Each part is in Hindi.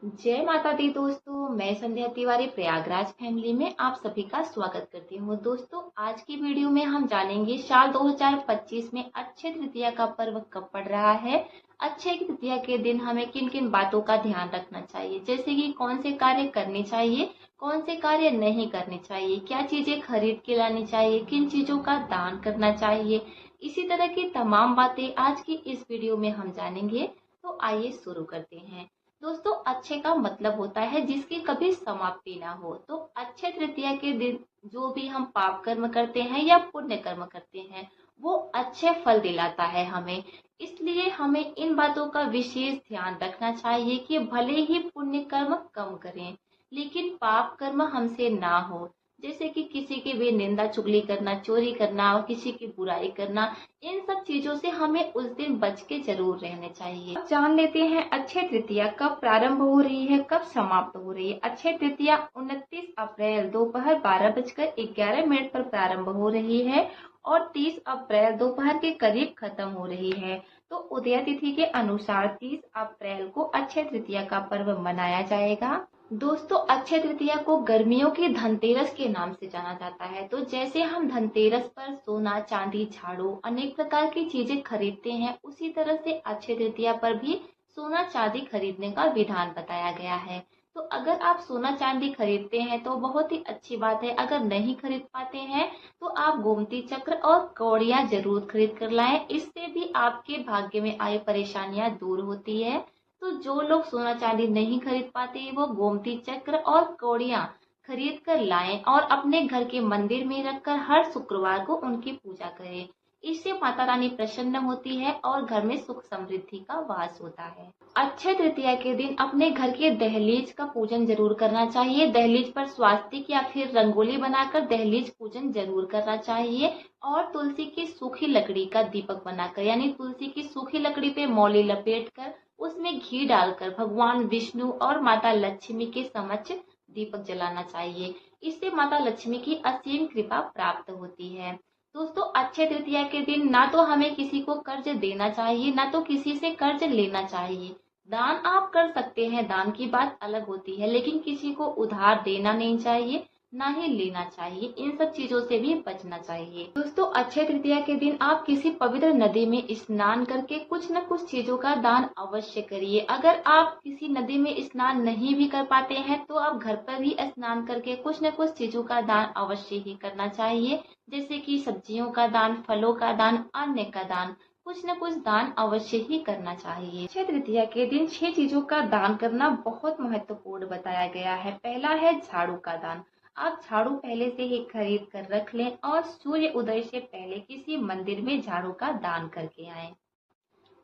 जय माता दी दोस्तों, मैं संध्या तिवारी प्रयागराज फैमिली में आप सभी का स्वागत करती हूँ। दोस्तों, आज की वीडियो में हम जानेंगे साल 2025 में अक्षय तृतीया का पर्व कब पड़ रहा है। अक्षय तृतीया के दिन हमें किन किन बातों का ध्यान रखना चाहिए, जैसे कि कौन से कार्य करने चाहिए, कौन से कार्य नहीं करने चाहिए, क्या चीजें खरीद के लानी चाहिए, किन चीजों का दान करना चाहिए। इसी तरह की तमाम बातें आज की इस वीडियो में हम जानेंगे। तो आइए शुरू करते हैं। दोस्तों, अक्षय का मतलब होता है जिसकी कभी समाप्ति ना हो। तो अक्षय तृतीया के दिन जो भी हम पाप कर्म करते हैं या पुण्य कर्म करते हैं वो अक्षय फल दिलाता है हमें। इसलिए हमें इन बातों का विशेष ध्यान रखना चाहिए कि भले ही पुण्य कर्म कम करें लेकिन पाप कर्म हमसे ना हो। जैसे कि किसी की भी निंदा चुगली करना, चोरी करना और किसी की बुराई करना, इन सब चीजों से हमें उस दिन बच के जरूर रहने चाहिए। अब जान लेते हैं अक्षय तृतीया कब प्रारंभ हो रही है, कब समाप्त हो रही है। अक्षय तृतीया 29 अप्रैल दोपहर 12:11 पर प्रारंभ हो रही है और 30 अप्रैल दोपहर के करीब खत्म हो रही है। तो उदय तिथि के अनुसार 30 अप्रैल को अक्षय तृतीया का पर्व मनाया जाएगा। दोस्तों, अक्षय तृतीया को गर्मियों की धनतेरस के नाम से जाना जाता है। तो जैसे हम धनतेरस पर सोना, चांदी, झाड़ू, अनेक प्रकार की चीजें खरीदते हैं, उसी तरह से अक्षय तृतीया पर भी सोना चांदी खरीदने का विधान बताया गया है। तो अगर आप सोना चांदी खरीदते हैं तो बहुत ही अच्छी बात है। अगर नहीं खरीद पाते हैं तो आप गोमती चक्र और कौड़ियां जरूर खरीद कर लाएं। इससे भी आपके भाग्य में आई परेशानियां दूर होती है। तो जो लोग सोना चांदी नहीं खरीद पाते वो गोमती चक्र और कौड़ियां खरीद कर लाएं और अपने घर के मंदिर में रखकर हर शुक्रवार को उनकी पूजा करें। इससे माता रानी प्रसन्न होती है और घर में सुख समृद्धि का वास होता है। अक्षय तृतीया के दिन अपने घर के दहलीज का पूजन जरूर करना चाहिए। दहलीज पर स्वास्तिक या फिर रंगोली बनाकर दहलीज पूजन जरूर करना चाहिए। और तुलसी की सूखी लकड़ी का दीपक बनाकर, यानी तुलसी की सूखी लकड़ी पे मौली लपेट कर उसमें घी डालकर भगवान विष्णु और माता लक्ष्मी के समक्ष दीपक जलाना चाहिए। इससे माता लक्ष्मी की असीम कृपा प्राप्त होती है। दोस्तों, अक्षय तृतीया के दिन ना तो हमें किसी को कर्ज देना चाहिए, ना तो किसी से कर्ज लेना चाहिए। दान आप कर सकते हैं, दान की बात अलग होती है, लेकिन किसी को उधार देना नहीं चाहिए, ना ही लेना चाहिए। इन सब चीजों से भी बचना चाहिए। दोस्तों, अक्षय तृतीया के दिन आप किसी पवित्र नदी में स्नान करके कुछ न कुछ चीजों का दान अवश्य करिए। अगर आप किसी नदी में स्नान नहीं भी कर पाते हैं तो आप घर पर ही स्नान करके कुछ न कुछ चीजों का दान अवश्य ही करना चाहिए। जैसे कि सब्जियों का दान, फलों का दान, अन्न का दान, कुछ न कुछ दान अवश्य ही करना चाहिए। अक्षय तृतीया के दिन 6 चीजों का दान करना बहुत महत्वपूर्ण बताया गया है। पहला है झाड़ू का दान। आप झाड़ू पहले से ही खरीद कर रख लें और सूर्य उदय से पहले किसी मंदिर में झाड़ू का दान करके आएं।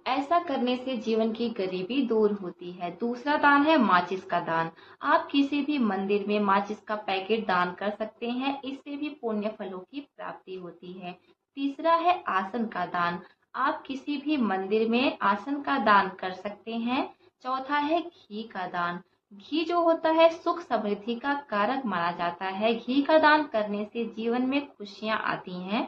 ऐसा करने से जीवन की गरीबी दूर होती है। दूसरा दान है माचिस का दान। आप किसी भी मंदिर में माचिस का पैकेट दान कर सकते हैं, इससे भी पुण्य फलों की प्राप्ति होती है। तीसरा है आसन का दान। आप किसी भी मंदिर में आसन का दान कर सकते हैं। चौथा है घी का दान। घी जो होता है सुख समृद्धि का कारक माना जाता है। घी का दान करने से जीवन में खुशियां आती हैं।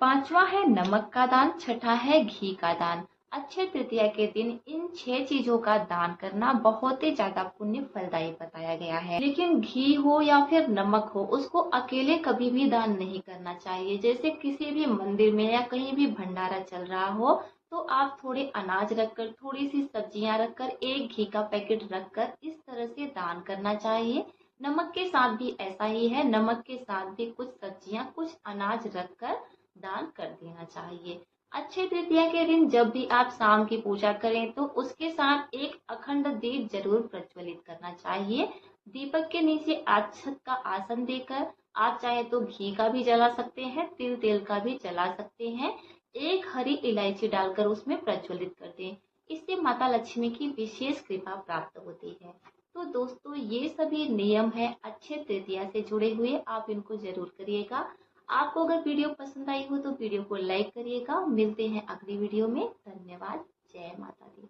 पांचवा है नमक का दान। छठा है घी का दान। अक्षय तृतीया के दिन इन 6 चीजों का दान करना बहुत ही ज्यादा पुण्य फलदायी बताया गया है। लेकिन घी हो या फिर नमक हो, उसको अकेले कभी भी दान नहीं करना चाहिए। जैसे किसी भी मंदिर में या कहीं भी भंडारा चल रहा हो तो आप थोड़े अनाज रखकर, थोड़ी सी सब्जियां रखकर, एक घी का पैकेट रखकर इस तरह से दान करना चाहिए। नमक के साथ भी ऐसा ही है। नमक के साथ भी कुछ सब्जियां, कुछ अनाज रखकर दान कर देना चाहिए। अक्षय तृतीया के दिन जब भी आप शाम की पूजा करें तो उसके साथ एक अखंड दीप जरूर प्रज्वलित करना चाहिए। दीपक के नीचे अक्षत का आसन देकर आप चाहे तो घी का भी जला सकते हैं, तिल तेल का भी जला सकते हैं। एक हरी इलायची डालकर उसमें प्रज्वलित कर दें। इससे माता लक्ष्मी की विशेष कृपा प्राप्त होती है। तो दोस्तों, ये सभी नियम है अक्षय तृतीया से जुड़े हुए, आप इनको जरूर करिएगा। आपको अगर वीडियो पसंद आई हो तो वीडियो को लाइक करिएगा। मिलते हैं अगली वीडियो में। धन्यवाद। जय माता दी।